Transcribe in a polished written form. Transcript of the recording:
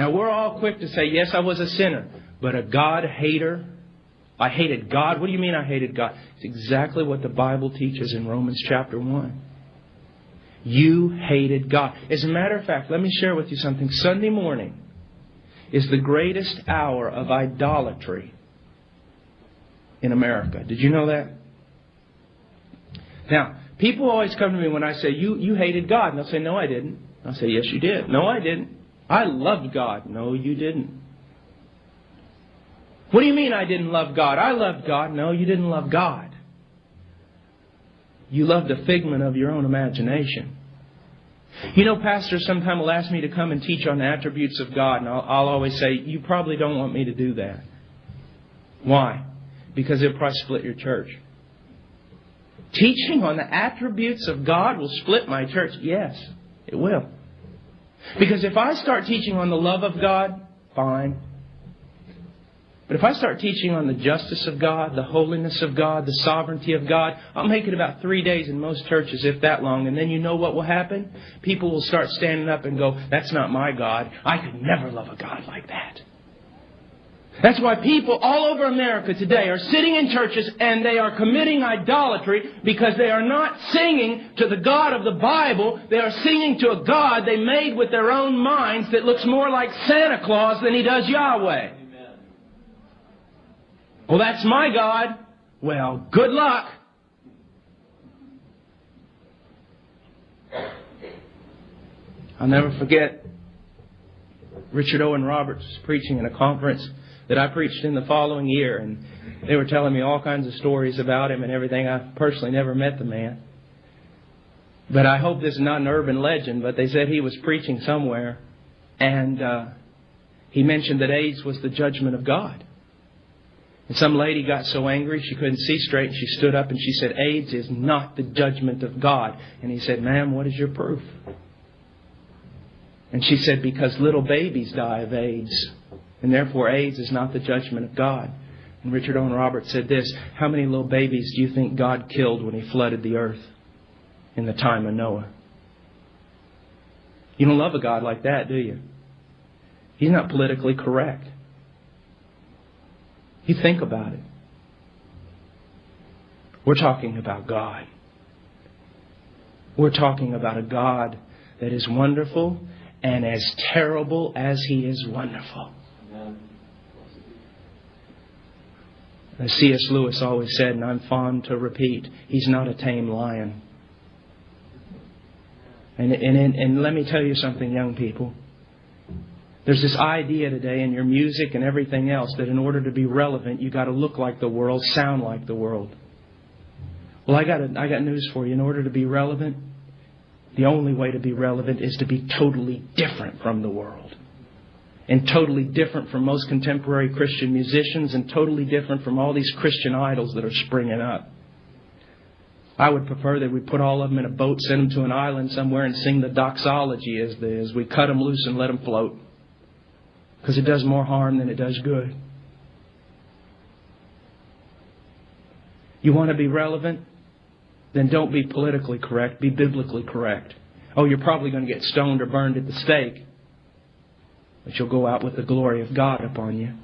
Now, we're all quick to say, yes, I was a sinner, but a God hater. I hated God. What do you mean I hated God? It's exactly what the Bible teaches in Romans chapter 1. You hated God. As a matter of fact, let me share with you something. Sunday morning is the greatest hour of idolatry in America. Did you know that? Now, people always come to me when I say, you hated God. And they'll say, no, I didn't. I'll say, yes, you did. No, I didn't. I loved God. No, you didn't. What do you mean I didn't love God? I loved God. No, you didn't love God. You loved a figment of your own imagination. You know, pastors sometimes will ask me to come and teach on the attributes of God, and I'll always say, you probably don't want me to do that. Why? Because it'll probably split your church. Teaching on the attributes of God will split my church. Yes, it will. Because if I start teaching on the love of God, fine. But if I start teaching on the justice of God, the holiness of God, the sovereignty of God, I'll make it about 3 days in most churches, if that long. And then you know what will happen? People will start standing up and go, that's not my God. I could never love a God like that. That's why people all over America today are sitting in churches and they are committing idolatry because they are not singing to the God of the Bible. They are singing to a God they made with their own minds that looks more like Santa Claus than he does Yahweh. Amen. Well, that's my God. Well, good luck. I'll never forget Richard Owen Roberts preaching in a conference that I preached in the following year, and they were telling me all kinds of stories about him and everything. I personally never met the man. But I hope this is not an urban legend, but they said he was preaching somewhere, and he mentioned that AIDS was the judgment of God. And some lady got so angry she couldn't see straight, and she stood up and she said, AIDS is not the judgment of God. And he said, ma'am, what is your proof? And she said, because little babies die of AIDS. And therefore AIDS is not the judgment of God. And Richard Owen Roberts said this, how many little babies do you think God killed when He flooded the earth in the time of Noah? You don't love a God like that, do you? He's not politically correct. You think about it. We're talking about God. We're talking about a God that is wonderful and as terrible as He is wonderful. As C.S. Lewis always said, and I'm fond to repeat, He's not a tame lion. And let me tell you something, young people. There's this idea today in your music and everything else that in order to be relevant, you've got to look like the world, sound like the world. Well, I got news for you. In order to be relevant, the only way to be relevant is to be totally different from the world. And totally different from most contemporary Christian musicians, and totally different from all these Christian idols that are springing up. I would prefer that we put all of them in a boat, send them to an island somewhere, and sing the doxology as we cut them loose and let them float. Because it does more harm than it does good. You want to be relevant? Then don't be politically correct. Be biblically correct. Oh, you're probably going to get stoned or burned at the stake. But you'll go out with the glory of God upon you.